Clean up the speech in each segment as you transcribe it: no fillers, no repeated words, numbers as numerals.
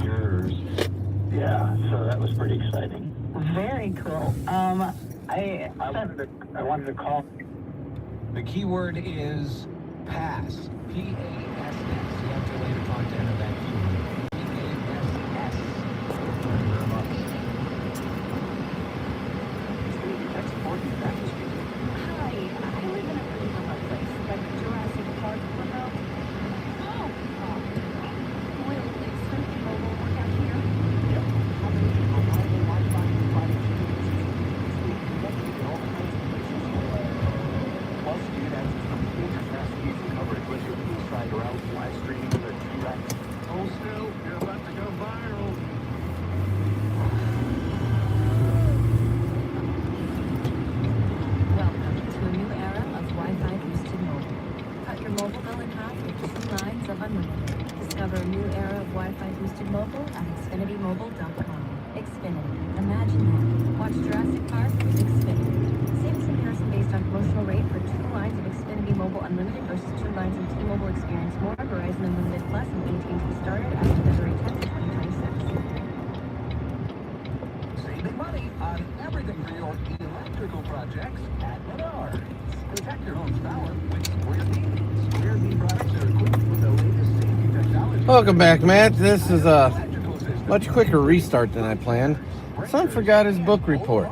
yours. Yeah, so that was pretty exciting. Very cool. I wanted to call. The keyword is pass. P-A-S-S. You have to lay the content of that keyword. P-A-S-S. Thank you very much. Hi, I live in a pretty remote place, like Jurassic Park remote. Oh, will Exfinity Mobile work out here? Yep. Plus, you get access to major fast easy coverage with your poolside or out live streaming with a T-Rex. Oh, still, you're about to go viral. Welcome to a new era of Wi-Fi boosted mobile. Cut your mobile bill in half with 2 lines of unlimited. Discover a new era of Wi-Fi boosted mobile at xfinitymobile.com. Xfinity. Imagine that. Watch Jurassic Park with Xfinity. Savings comparison based on promotional rate for 2 lines of Xfinity Mobile Unlimited versus 2 lines of T-Mobile Experience More, Verizon Unlimited Plus, and AT&T started after February 10th, 2026. Saving money on everything for your electrical projects at Menards. Protect your home's power with Square B. Square B products are equipped with the latest safety technology. Welcome back, Matt. This is a much quicker restart than I planned. Son forgot his book report.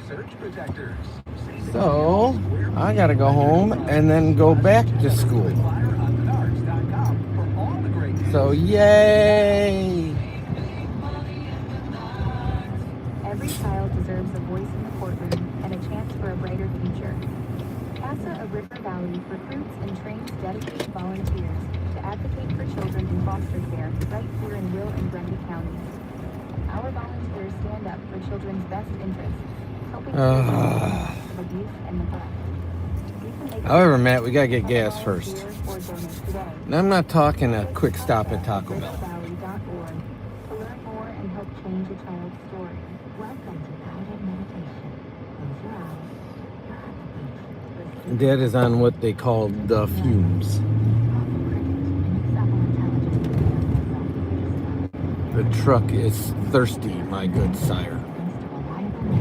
Surge protectors. So, I gotta go home and then go back to school. So, yay! Every child deserves a voice in the courtroom and a chance for a brighter future. CASA of River Valley recruits and trains dedicated volunteers to advocate for children in foster care right here in Will and Grundy counties. Our volunteers stand up for children's best interests, helping children of abuse and neglect. However, Matt, we gotta get gas first. And I'm not talking a quick stop at Taco Bell. To learn more and help change a child's story. Welcome to guided meditation. Close your eyes. You're at the beach. Dad is on what they call the fumes. The truck is thirsty, my good sire.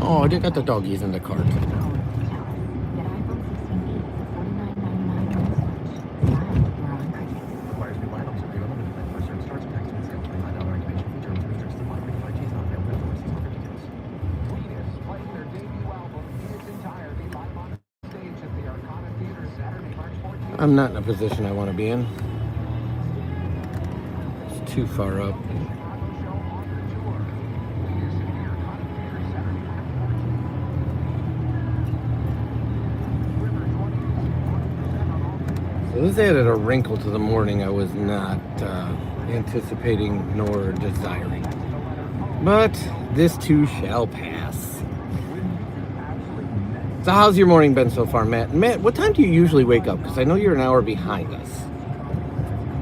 Oh, they got the doggies in the cart. I'm not in a position I want to be in. It's too far up. So this added a wrinkle to the morning I was not anticipating nor desiring. But this too shall pass. So how's your morning been so far, Matt? Matt, what time do you usually wake up? Because I know you're an hour behind us.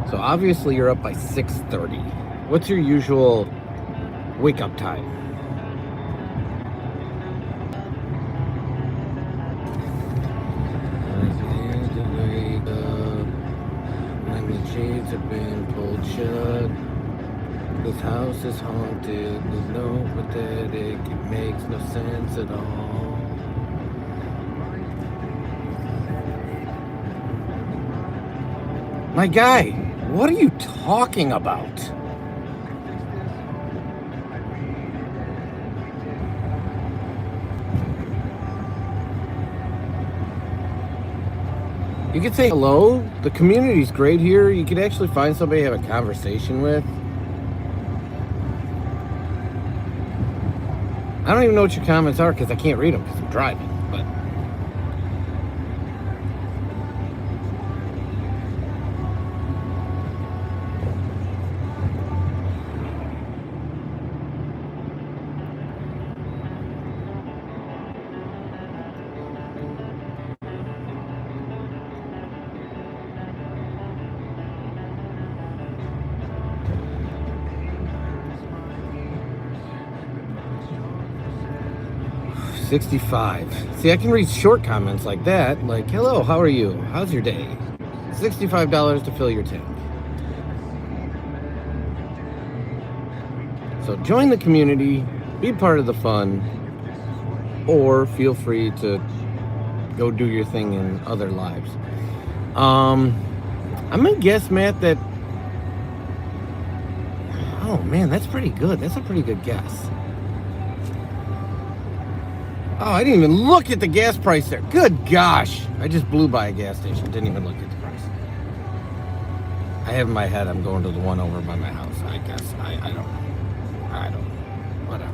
So obviously you're up by 6:30. What's your usual wake up time? When the shades have been pulled shut. This house is haunted. There's no pathetic. It makes no sense at all. My guy, what are you talking about? You could say hello. The community's great here. You could actually find somebody to have a conversation with. I don't even know what your comments are because I can't read them because I'm driving. But $65. See, I can read short comments like that, like, hello, how are you? How's your day? $65 to fill your tank. So join the community, be part of the fun, or feel free to go do your thing in other lives. I'm gonna guess, Matt, that oh man, that's pretty good. That's a pretty good guess. Oh, I didn't even look at the gas price there. Good gosh. I just blew by a gas station. Didn't even look at the price. I have in my head I'm going to the one over by my house. I guess. I don't know. I don't know. Whatever.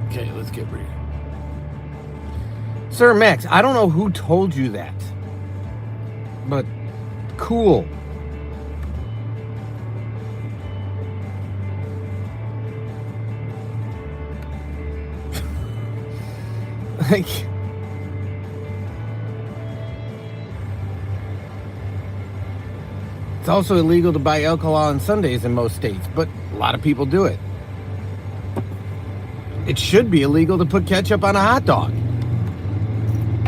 Okay, let's get ready. Sir Max, I don't know who told you that. But cool. Like, it's also illegal to buy alcohol on Sundays in most states, but a lot of people do it. It should be illegal to put ketchup on a hot dog,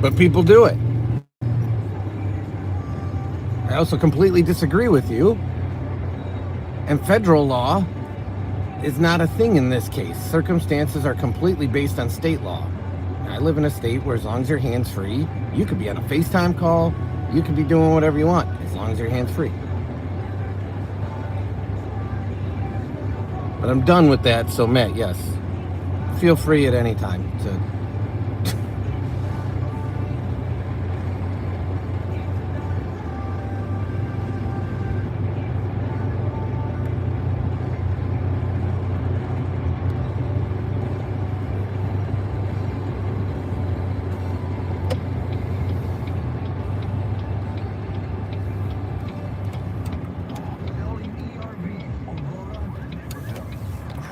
but people do it. I also completely disagree with you, and federal law is not a thing in this case. Circumstances are completely based on state law. I live in a state where as long as your hand's free, you could be on a FaceTime call, you could be doing whatever you want, as long as your hand's free. But I'm done with that, so Matt, yes, feel free at any time to...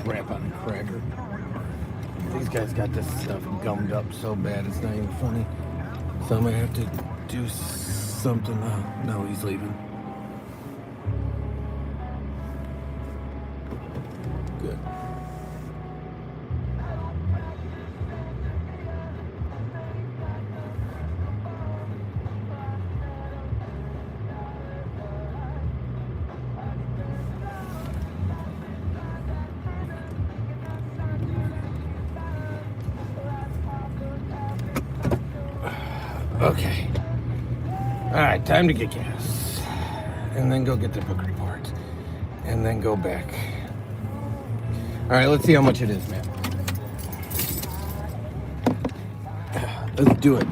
crap on the cracker. These guys got this stuff gummed up so bad it's not even funny. So I'm gonna have to do something. No, he's leaving. Good. Okay. All right, time to get gas. And then go get the book report. And then go back. All right, let's see how much it is, man. Let's do it.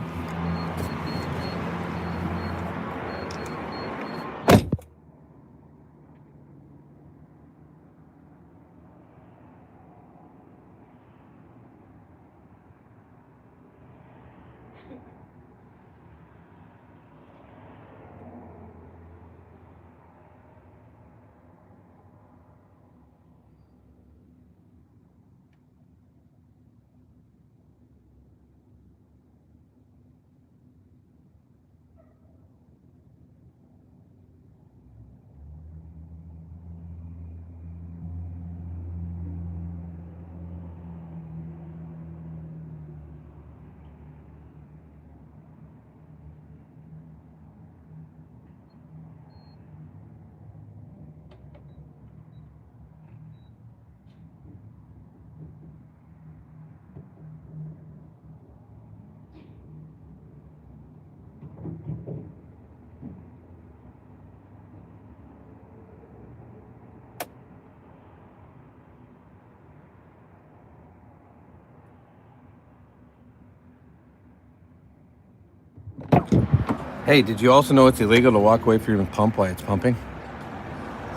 Hey, did you also know it's illegal to walk away from your pump while it's pumping?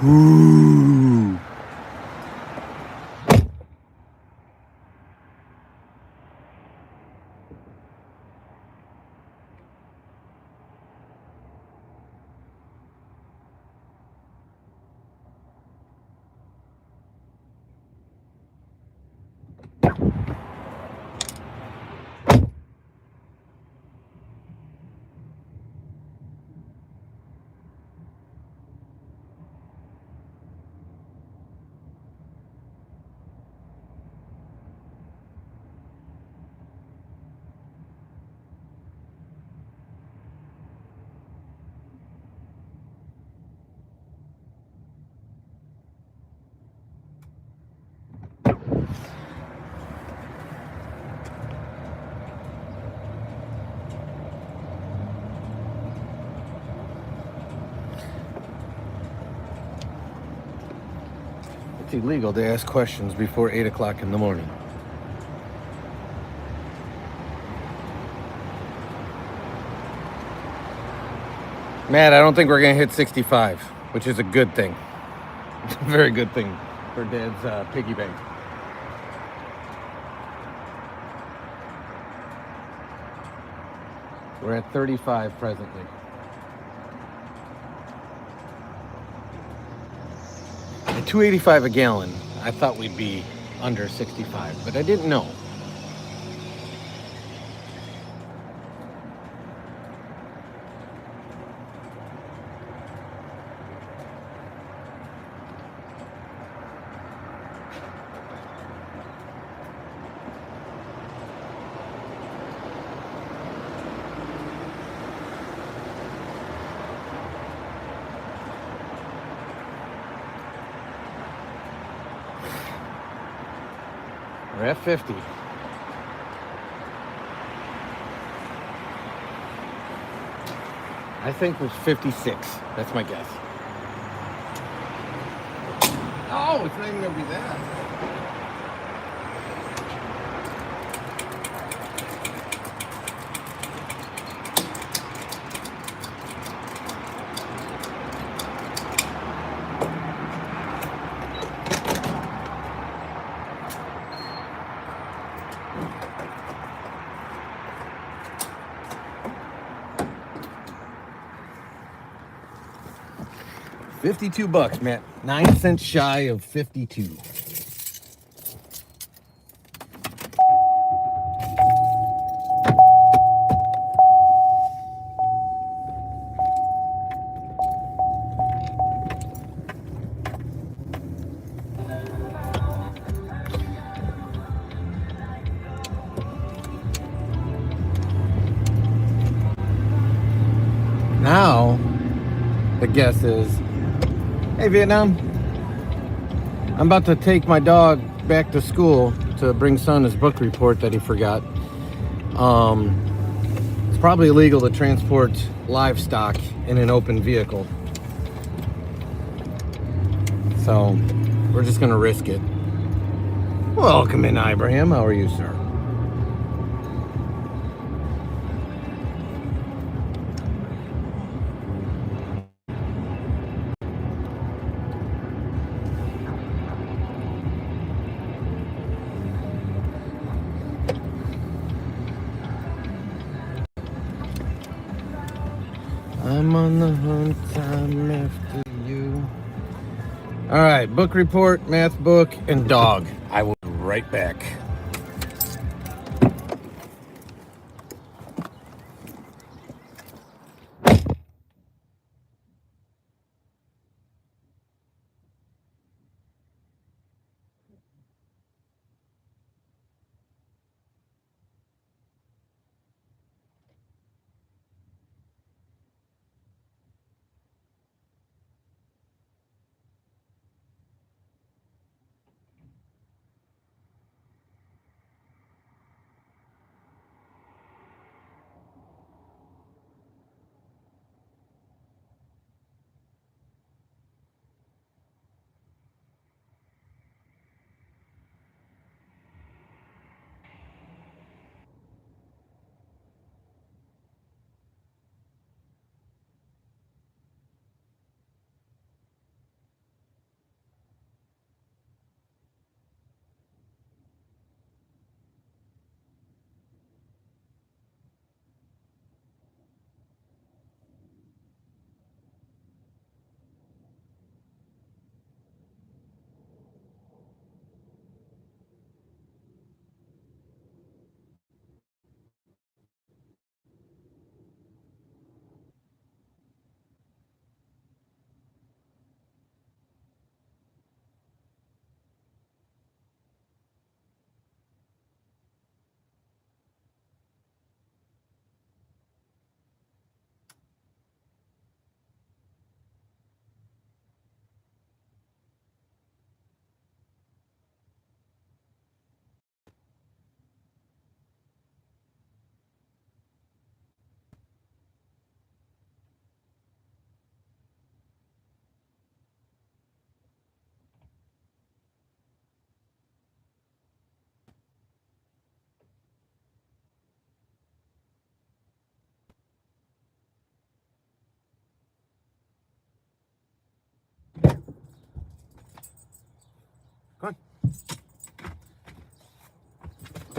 Ooh. it's illegal to ask questions before 8 o'clock in the morning. Matt, I don't think we're going to hit 65, which is a good thing. It's a very good thing for Dad's piggy bank. We're at 35 presently. At $2.85 a gallon, I thought we'd be under 65, but I didn't know. We're at 50. I think it was 56. That's my guess. Oh, it's not even going to be that. $52, Matt. 9 cents shy of 52. Now, the guess is, hey Vietnam, I'm about to take my dog back to school to bring son his book report that he forgot. It's probably illegal to transport livestock in an open vehicle. So, we're just gonna risk it. Welcome in, Ibrahim. How are you, sir? I'm on the hunt, I'm after you. All right, book report, math book, and dog. I will be right back.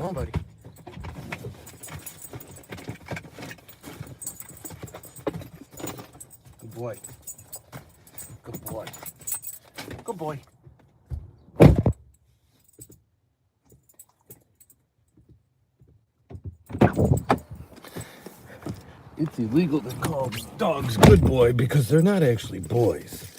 on, buddy. Good boy. Good boy. Good boy. It's illegal to call dogs good boy because they're not actually boys.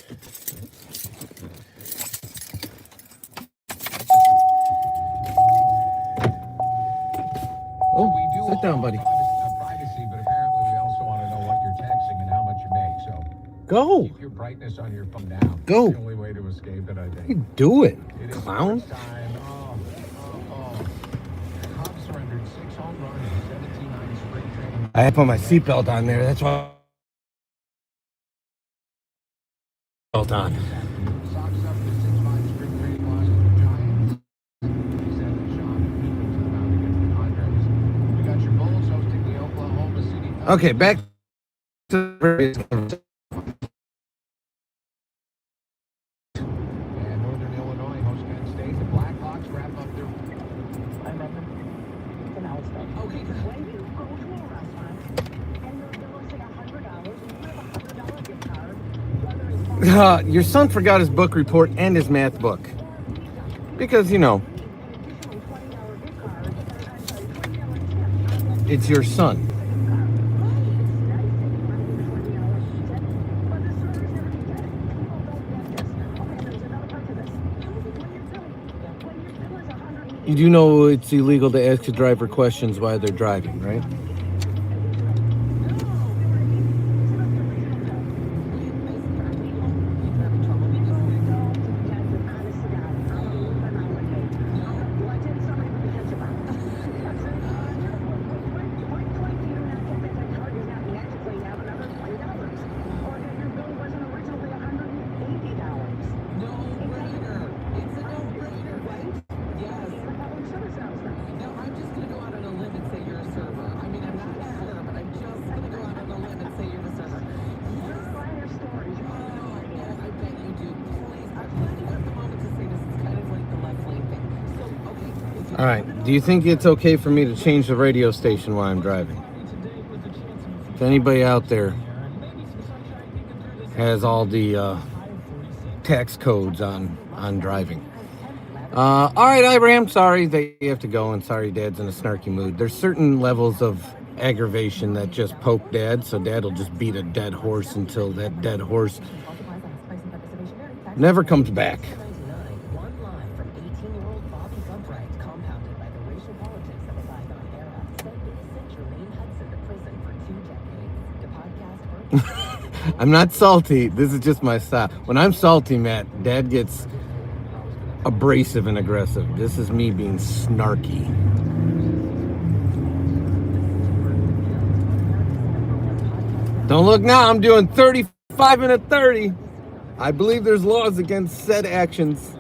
Oh, We do sit down, all buddy. want privacy, but apparently we also want to know what you're texting and how much you make. So Go. keep your brightness on your phone down. Go. It's the only way to escape it, I What are think. you doing, It is clown? sports time. Cubs surrendered 6 home runs in 17-9 spring training. I had put my seatbelt on there. That's why. Belt on. Sox up the 6-5 spring training loss to the Giants. We got your Bulls hosting the Oklahoma City Thunder. Okay, back to the previous conversation. And Northern Illinois hosts Penn State. The Blackhawks wrap up their. I remember. It's an hour's break. Okay, When you go to a restaurant and they'll say $100 and you have a $100 gift card, whether it's Your son forgot his book report and his math book. Because, you know, it's your son. You do know it's illegal to ask a driver questions while they're driving, right? All right. Do you think it's okay for me to change the radio station while I'm driving? If anybody out there has all the tax codes on driving. All right, Abraham, sorry that you have to go, and sorry Dad's in a snarky mood. There's certain levels of aggravation that just poke Dad, so Dad will just beat a dead horse until that dead horse never comes back. One line from 18-year-old Bobby Goodbright, compounded by the racial politics of a bygone era, said it sent Jermaine Hudson to prison for 2 decades. The podcast I'm not salty. This is just my style. When I'm salty, Matt, Dad gets abrasive and aggressive. This is me being snarky. Don't look now. I'm doing 35 and a 30. I believe there's laws against said actions.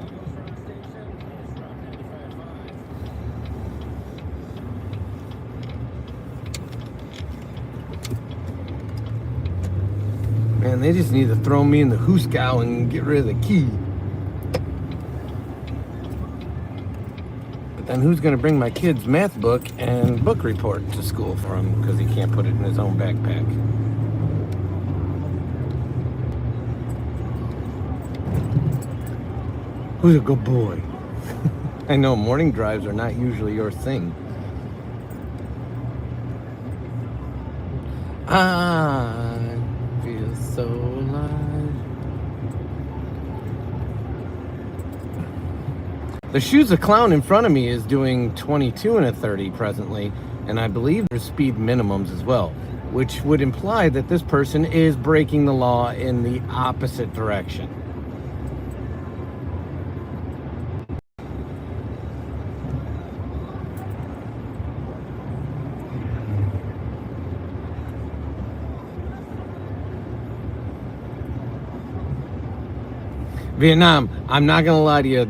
Man, they just need to throw me in the hooskow and get rid of the key. But then who's going to bring my kid's math book and book report to school for him because he can't put it in his own backpack? Who's a good boy? I know morning drives are not usually your thing. I feel so alive. The Shoes of Clown in front of me is doing 22 and a 30 presently, and I believe there's speed minimums as well, which would imply that this person is breaking the law in the opposite direction. Vietnam, I'm not gonna lie to you,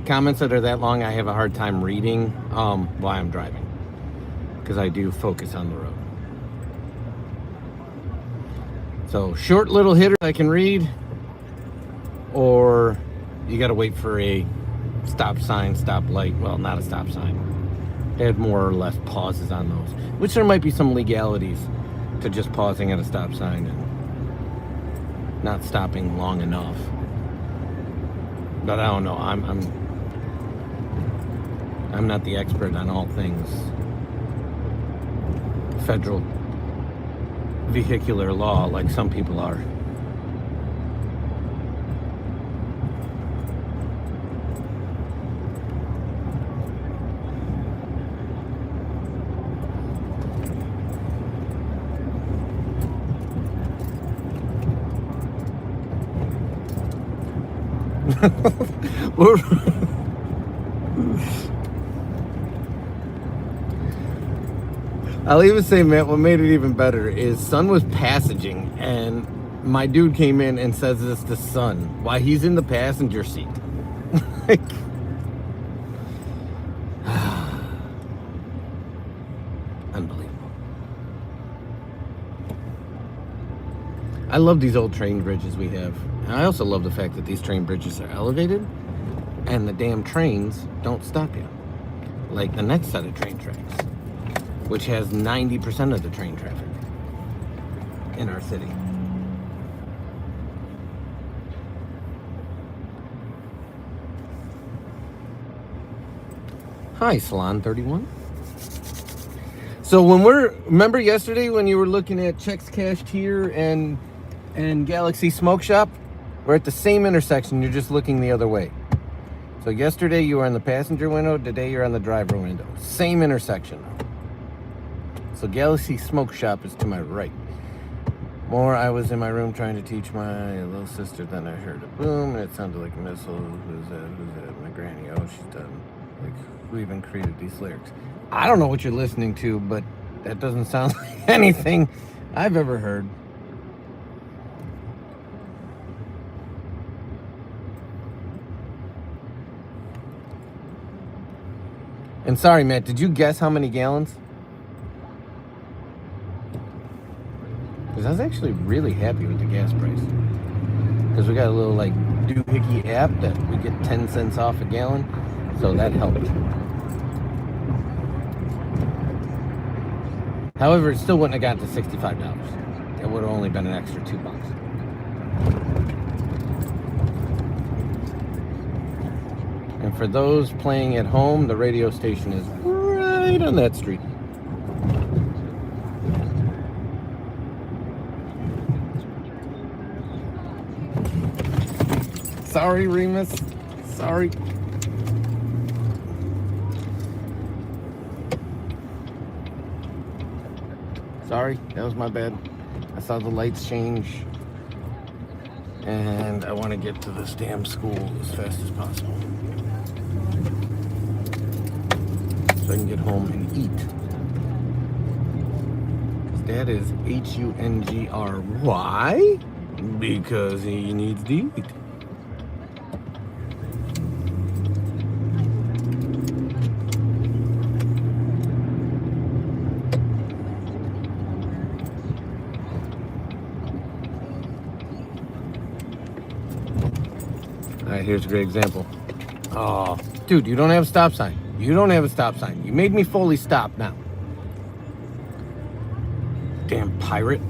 comments that are that long I have a hard time reading while I'm driving, because I do focus on the road. So short little hitters I can read, or you gotta wait for a stop sign, stop light, well, not a stop sign, had more or less pauses on those, which there might be some legalities to just pausing at a stop sign and not stopping long enough. But I don't know. I'm not the expert on all things federal vehicular law like some people are. I'll even say, Matt, what made it even better is Son was passaging, and my dude came in and says this to Son while he's in the passenger seat. Like, unbelievable. I love these old train bridges we have. And I also love the fact that these train bridges are elevated and the damn trains don't stop you. Like the next set of train tracks, which has 90% of the train traffic in our city. Hi, Salon 31. So remember yesterday when you were looking at Chex Cashed here and Galaxy Smoke Shop? We're at the same intersection, you're just looking the other way. So yesterday you were in the passenger window, today you're on the driver window. Same intersection. So Galaxy Smoke Shop is to my right. I was in my room trying to teach my little sister, then I heard a boom, and it sounded like a missile. Who's that? My granny. Oh, she's done. Like, who even created these lyrics? I don't know what you're listening to, but that doesn't sound like anything I've ever heard. And sorry, Matt, did you guess how many gallons? Because I was actually really happy with the gas price. Because we got a little, like, doohickey app that we get 10 cents off a gallon. So that helped. However, it still wouldn't have gotten to $65. It would have only been an extra $2. And for those playing at home, the radio station is right on that street. Sorry, Remus. Sorry. Sorry, that was my bad. I saw the lights change. And I want to get to this damn school as fast as possible. So I can get home and eat. Because Dad is Hungry. Because he needs to eat. Alright, here's a great example. Oh, dude, you don't have a stop sign. You don't have a stop sign. You made me fully stop now. Damn pirate.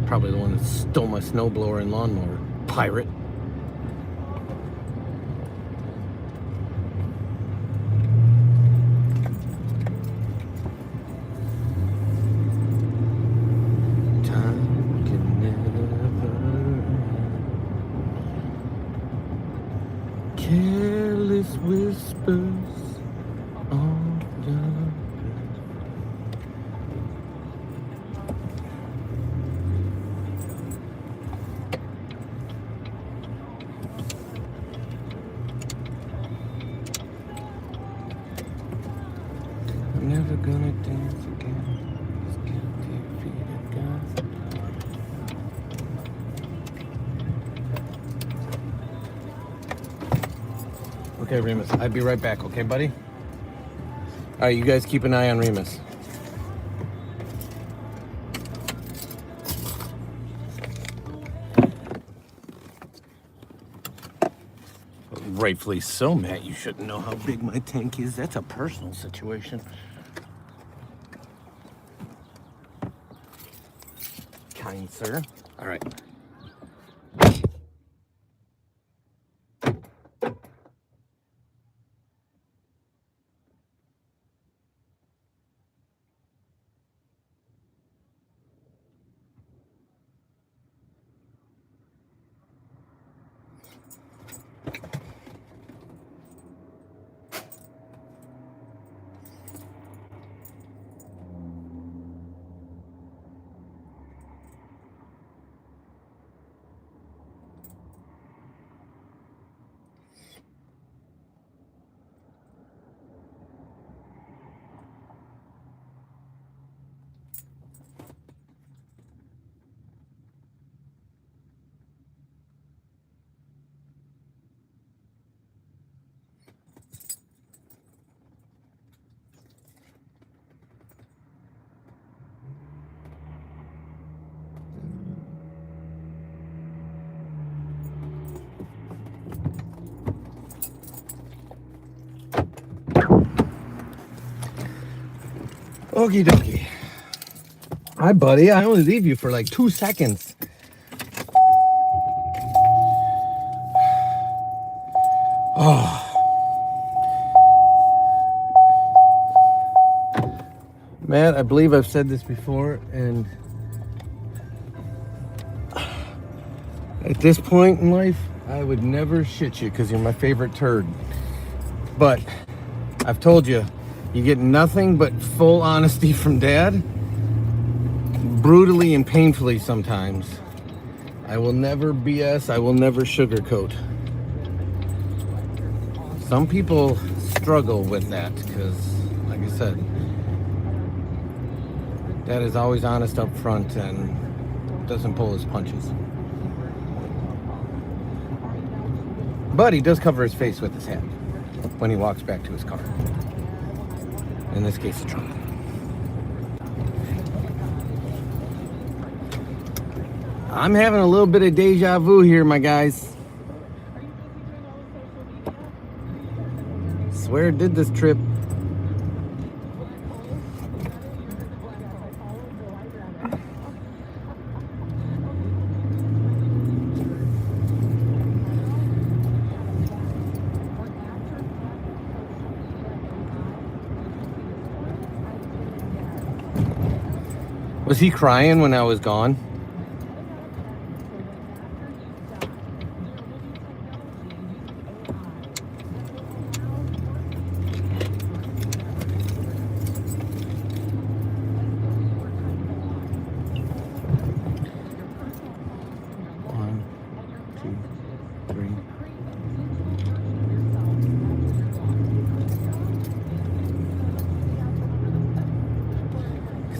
Probably the one that stole my snowblower and lawnmower. Pirate. Careless whispers on your I'm never gonna dance again. This guilty feet of God. Okay, Remus, I'll be right back, okay, buddy? All right, you guys keep an eye on Remus. Rightfully so, Matt. You shouldn't know how big my tank is. That's a personal situation. Kind sir. All right. Okie dokie. Hi, buddy. I only leave you for like 2 seconds. Oh. Matt, I believe I've said this before, and at this point in life, I would never shit you because you're my favorite turd. But I've told you, you get nothing but full honesty from Dad, brutally and painfully sometimes. I will never BS, I will never sugarcoat. Some people struggle with that because, like I said, Dad is always honest up front and doesn't pull his punches. But he does cover his face with his hand when he walks back to his car. In this case, the trunk. I'm having a little bit of deja vu here, my guys. Swear I did this trip. Was he crying when I was gone? One, two, three.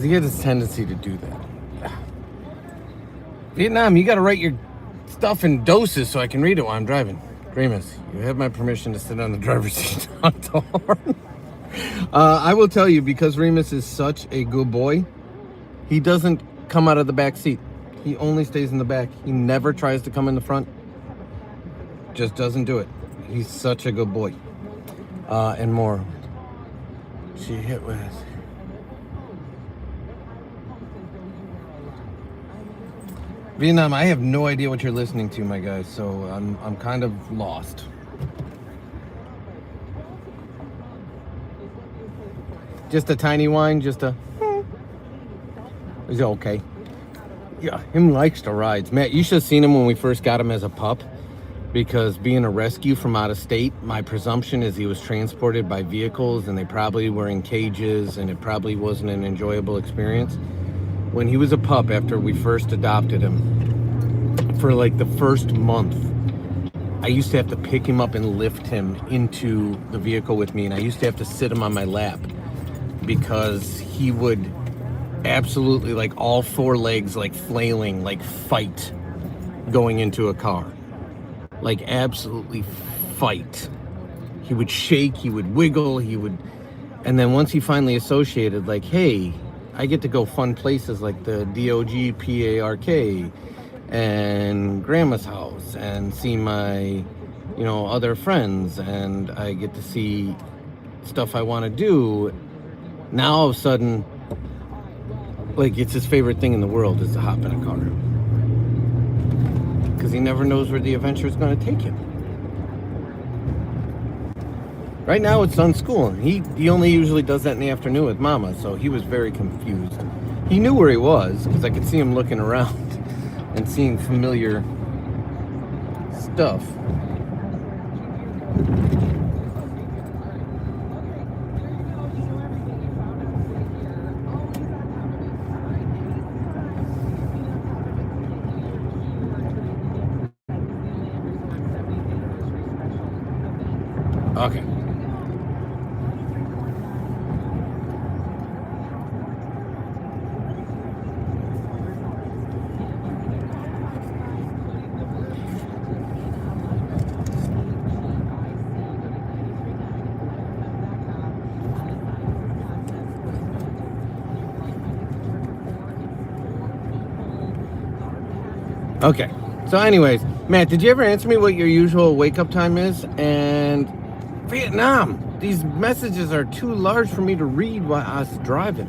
He has a tendency to do that. Vietnam, you got to write your stuff in doses so I can read it while I'm driving. Remus, you have my permission to sit on the driver's seat on the horn. I will tell you, because Remus is such a good boy, he doesn't come out of the back seat. He only stays in the back. He never tries to come in the front. Just doesn't do it. He's such a good boy. And more. She hit with us. Vietnam, I have no idea what you're listening to, my guys, so I'm kind of lost. Just a tiny whine, just a... Is it okay? Yeah, him likes to rides. Matt, you should have seen him when we first got him as a pup, because being a rescue from out of state, my presumption is he was transported by vehicles and they probably were in cages and it probably wasn't an enjoyable experience. When he was a pup, after we first adopted him, for like the first month, I used to have to pick him up and lift him into the vehicle with me, and I used to have to sit him on my lap because he would absolutely, like, all four legs, like, flailing, like, fight going into a car. Like, absolutely fight. He would shake, he would wiggle, he would... And then once he finally associated, like, hey, I get to go fun places like the DOG PARK and Grandma's house and see my you know, other friends, and I get to see stuff I want to do. Now all of a sudden, like, it's his favorite thing in the world is to hop in a car, because he never knows where the adventure is going to take him. Right now it's on school, and he only usually does that in the afternoon with Mama, so he was very confused. He knew where he was, because I could see him looking around and seeing familiar stuff. Okay. Okay. So anyways, Matt, did you ever answer me what your usual wake-up time is? And Vietnam, these messages are too large for me to read while I was driving.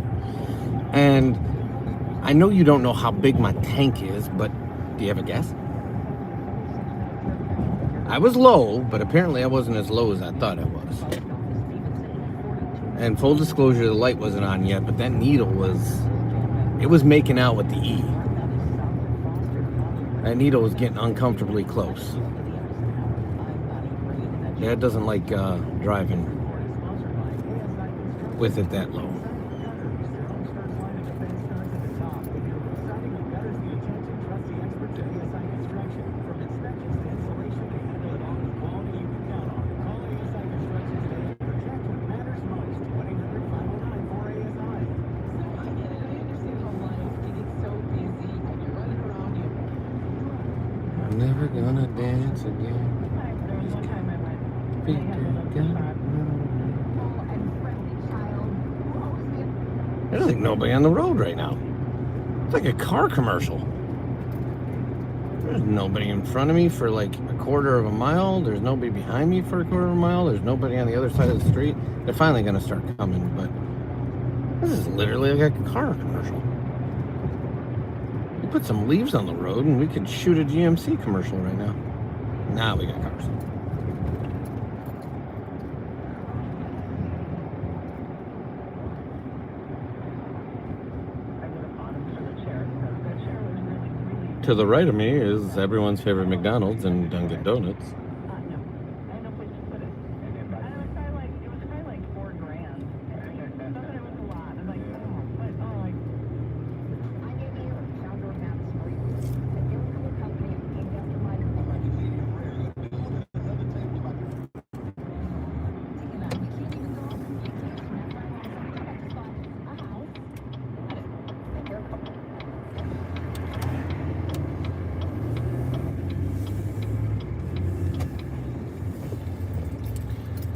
And I know you don't know how big my tank is, but do you have a guess? I was low, but apparently I wasn't as low as I thought I was. And full disclosure, the light wasn't on yet, but that needle was making out with the E. That needle was getting uncomfortably close. Dad doesn't like driving with it that low. I'm never gonna dance again. There's like nobody on the road right now. It's like a car commercial. There's nobody in front of me for like a quarter of a mile. There's nobody behind me for a quarter of a mile. There's nobody on the other side of the street. They're finally gonna start coming, but this is literally like a car commercial. You put some leaves on the road and we could shoot a GMC commercial right now. Now we got cars. To the right of me is everyone's favorite McDonald's and Dunkin' Donuts.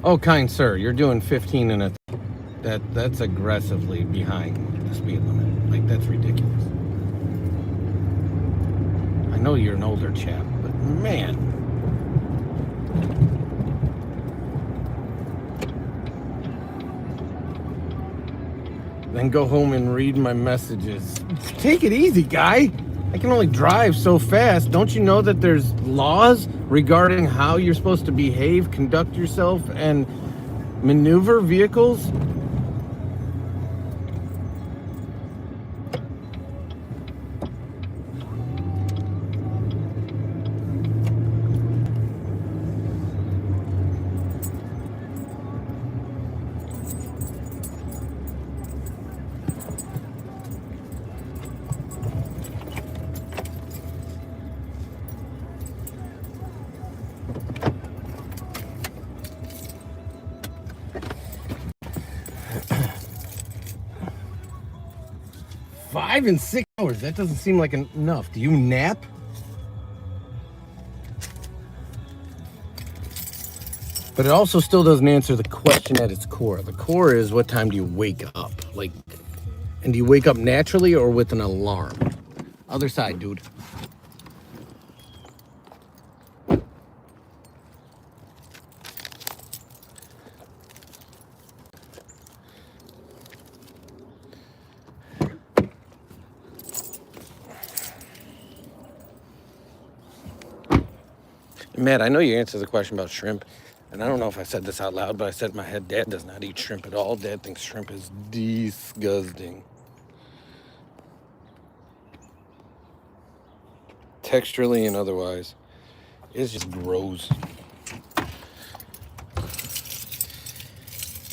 Oh, kind sir, you're doing 15 and that's aggressively behind the speed limit. Like, that's ridiculous. I know you're an older chap, but man. Then go home and read my messages. Take it easy, guy. I can only drive so fast. Don't you know that there's laws regarding how you're supposed to behave, conduct yourself, and maneuver vehicles? Five and 6 hours, that doesn't seem like enough. Do you nap? But it also still doesn't answer the question at its core. The core is, what time do you wake up? Like, and do you wake up naturally or with an alarm? Other side, dude. Matt, I know you answered the question about shrimp, and I don't know if I said this out loud, but I said in my head, Dad does not eat shrimp at all. Dad thinks shrimp is disgusting. Texturally and otherwise. It's just gross.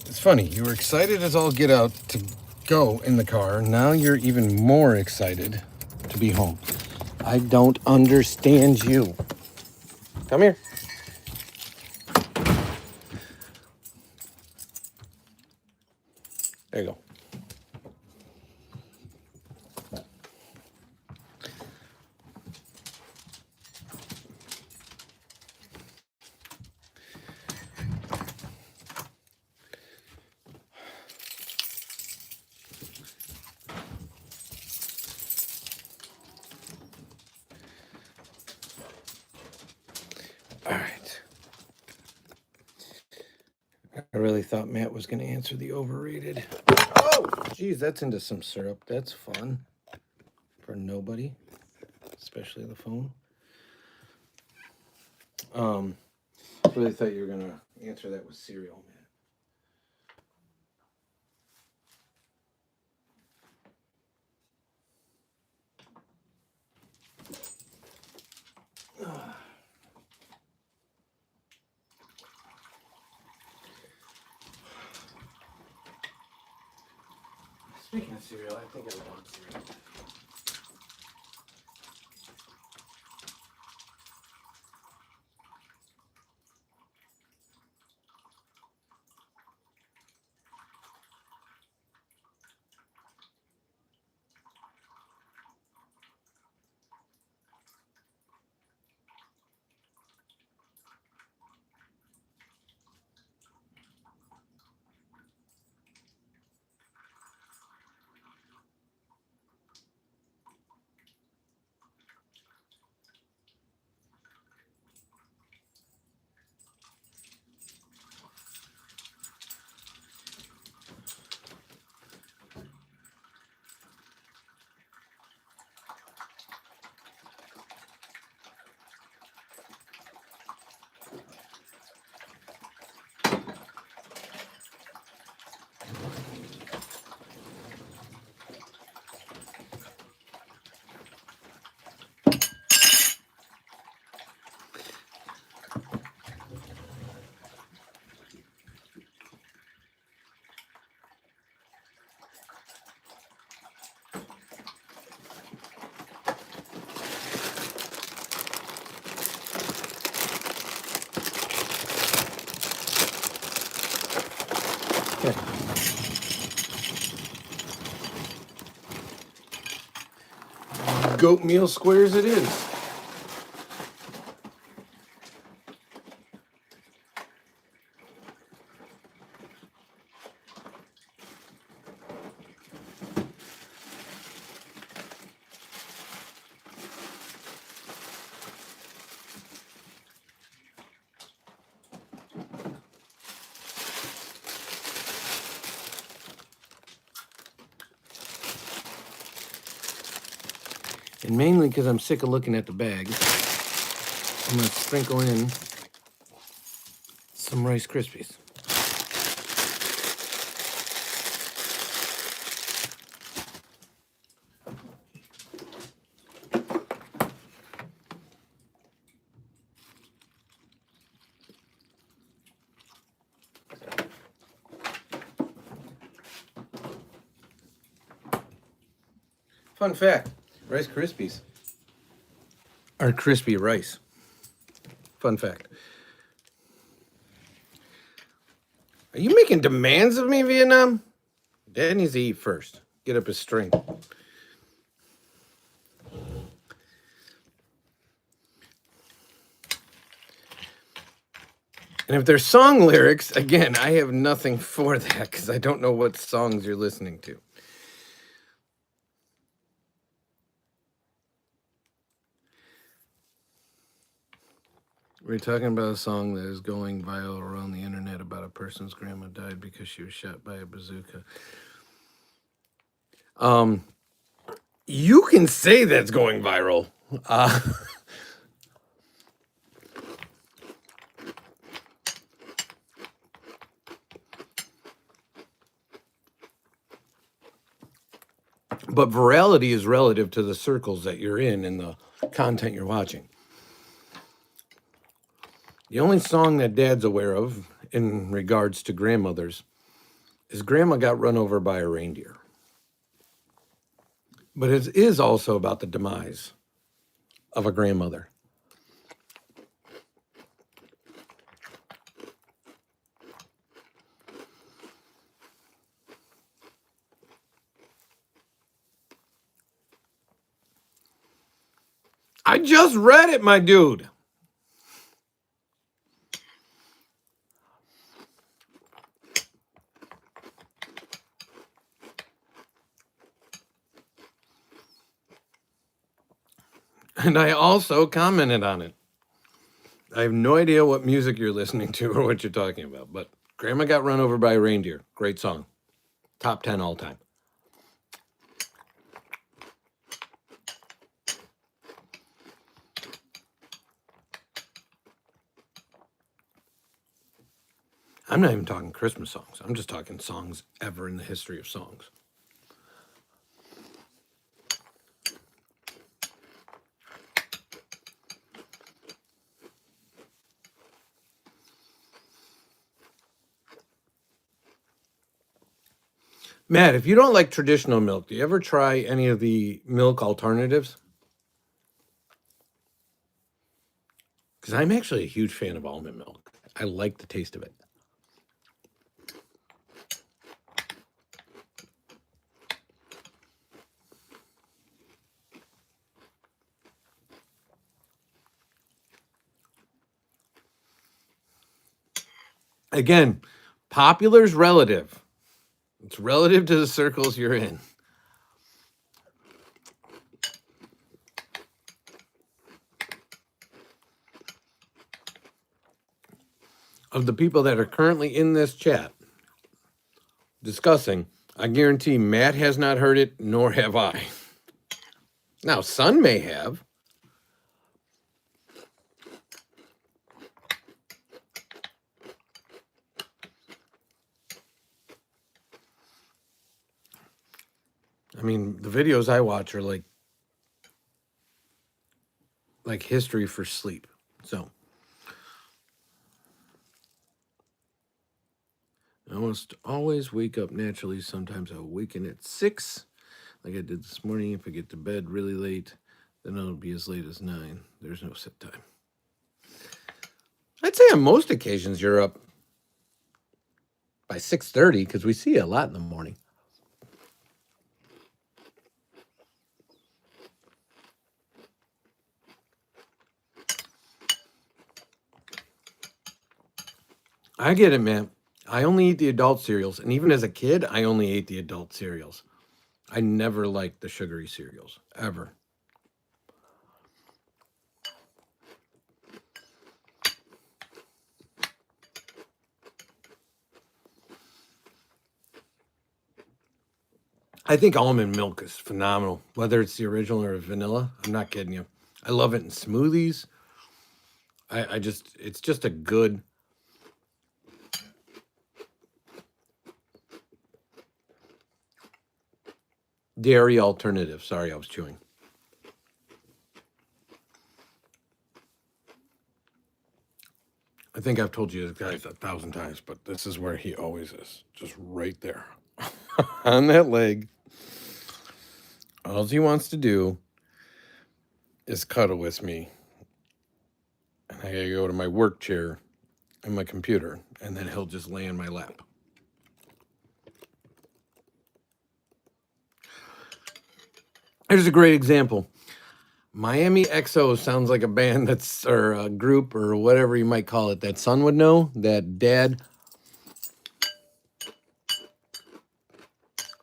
It's funny, you were excited as all get out to go in the car. Now you're even more excited to be home. I don't understand you. Come here. There you go. All right. I really thought Matt was going to answer the overrated. Oh, geez, that's into some syrup. That's fun for nobody, especially the phone. I really thought you were going to answer that with cereal, Matt. Speaking of cereal, I think I want cereal. Okay. Goat meal squares it is. And mainly because I'm sick of looking at the bag, I'm going to sprinkle in some Rice Krispies. Fun fact, Rice Krispies are crispy rice. Fun fact. Are you making demands of me, Vietnam? Dad needs to eat first. Get up his strength. And if there's song lyrics, again, I have nothing for that because I don't know what songs you're listening to. We're talking about a song that is going viral around the internet about a person's grandma died because she was shot by a bazooka. You can say that's going viral. But virality is relative to the circles that you're in and the content you're watching. The only song that Dad's aware of in regards to grandmothers is Grandma Got Run Over by a Reindeer. But it is also about the demise of a grandmother. I just read it, my dude. And I also commented on it. I have no idea what music you're listening to or what you're talking about, but Grandma Got Run Over by a Reindeer. Great song. Top 10 all time. I'm not even talking Christmas songs. I'm just talking songs ever in the history of songs. Matt, if you don't like traditional milk, do you ever try any of the milk alternatives? Because I'm actually a huge fan of almond milk. I like the taste of it. Again, popular's relative. It's relative to the circles you're in. Of the people that are currently in this chat discussing, I guarantee Matt has not heard it, nor have I. Now, Son may have. I mean, the videos I watch are like history for sleep. So I almost always wake up naturally. Sometimes I awaken at 6, like I did this morning. If I get to bed really late, then it'll be as late as 9. There's no set time. I'd say on most occasions you're up by 6:30 because we see you a lot in the morning. I get it, man. I only eat the adult cereals. And even as a kid, I only ate the adult cereals. I never liked the sugary cereals, ever. I think almond milk is phenomenal, whether it's the original or vanilla. I'm not kidding you. I love it in smoothies. It's just a good dairy alternative. Sorry, I was chewing. I think I've told you guys 1,000 times, but this is where he always is. Just right there. On that leg. All he wants to do is cuddle with me. And I gotta go to my work chair and my computer, and then he'll just lay in my lap. Here's a great example. Miami XO sounds like a band that's, or a group, or whatever you might call it, that Son would know, that Dad,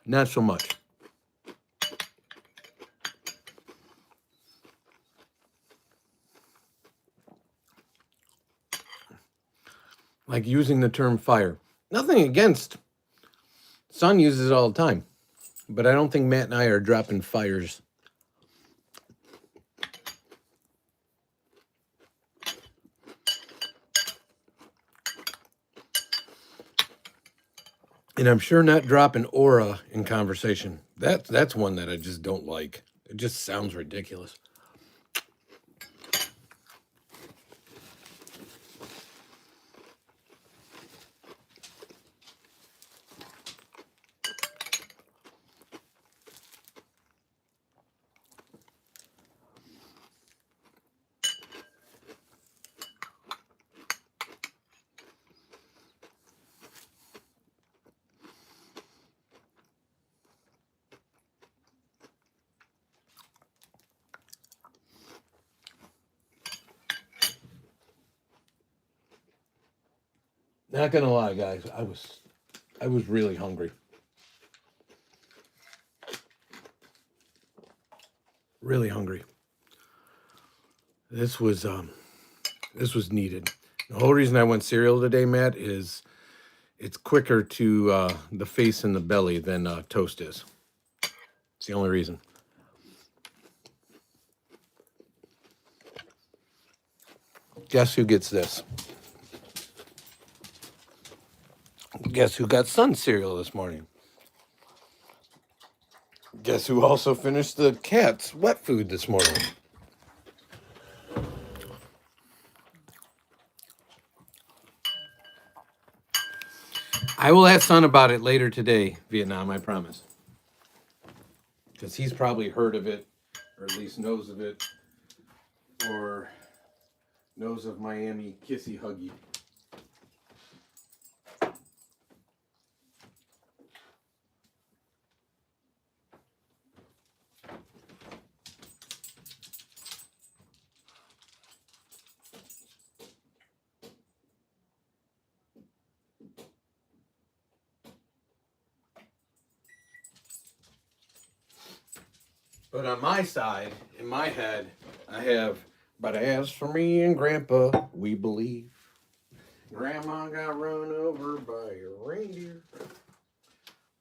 not so much. Like using the term fire. Nothing against. Son uses it all the time. But I don't think Matt and I are dropping fires. And I'm sure not dropping aura in conversation. That's one that I just don't like. It just sounds ridiculous. Not gonna lie, guys, I was really hungry. Really hungry. This was needed. The whole reason I went cereal today, Matt, is it's quicker to the face and the belly than toast is. It's the only reason. Guess who gets this? Guess who got Sun cereal this morning? Guess who also finished the cat's wet food this morning? I will ask Sun about it later today, Vietnam, I promise. Because he's probably heard of it, or at least knows of it, or knows of Miami Kissy Huggy. But on my side, in my head, I have, but as for me and Grandpa, we believe. Grandma got run over by a reindeer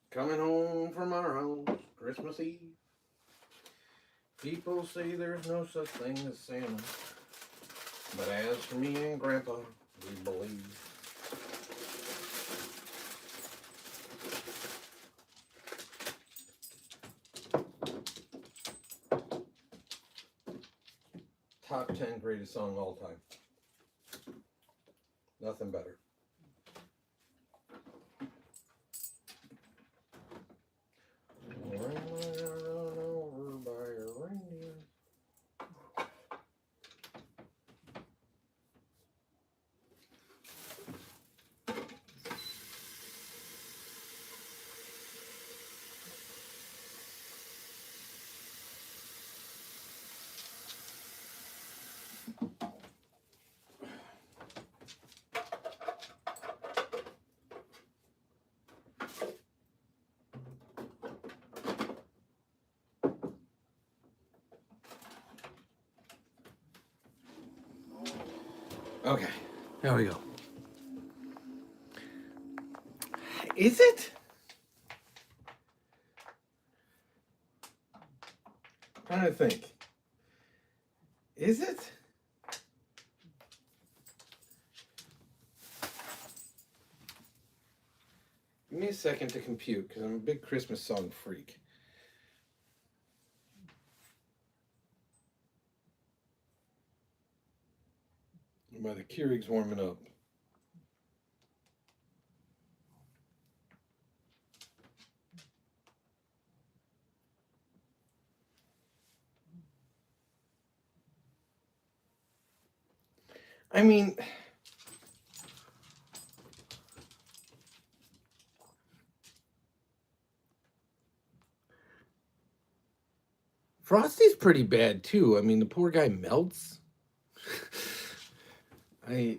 coming home from our house Christmas Eve. People say there's no such thing as Santa, but as for me and Grandpa, we believe. Top 10 greatest song of all time. Nothing better. Grandma got run over by a reindeer. Okay, there we go. Is it? I'm trying to think. Is it? Give me a second to compute, because I'm a big Christmas song freak. While the Keurig's warming up. I mean, Frosty's pretty bad too. I mean, the poor guy melts. I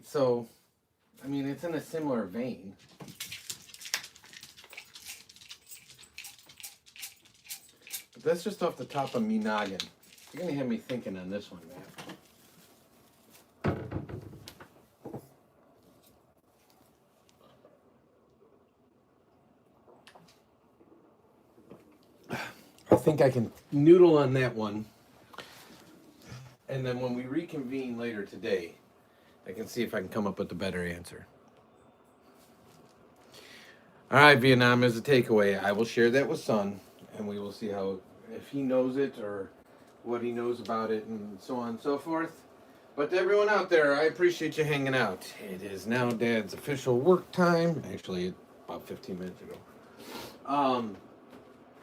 mean, it's in a similar vein. But that's just off the top of me noggin. You're gonna have me thinking on this one, man. I think I can noodle on that one. And then when we reconvene later today, I can see if I can come up with a better answer. All right, Vietnam is a takeaway. I will share that with Son, and we will see how, if he knows it or what he knows about it and so on and so forth. But to everyone out there, I appreciate you hanging out. It is now Dad's official work time. Actually, about 15 minutes ago.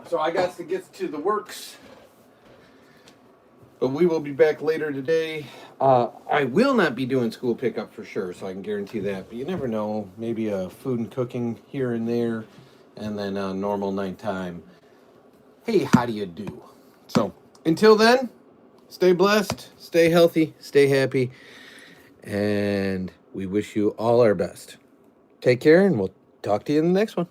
So I got to get to the works. But we will be back later today. I will not be doing school pickup for sure, so I can guarantee that. But you never know. Maybe food and cooking here and there. And then normal nighttime. Hey, how do you do? So, until then, stay blessed, stay healthy, stay happy. And we wish you all our best. Take care, and we'll talk to you in the next one.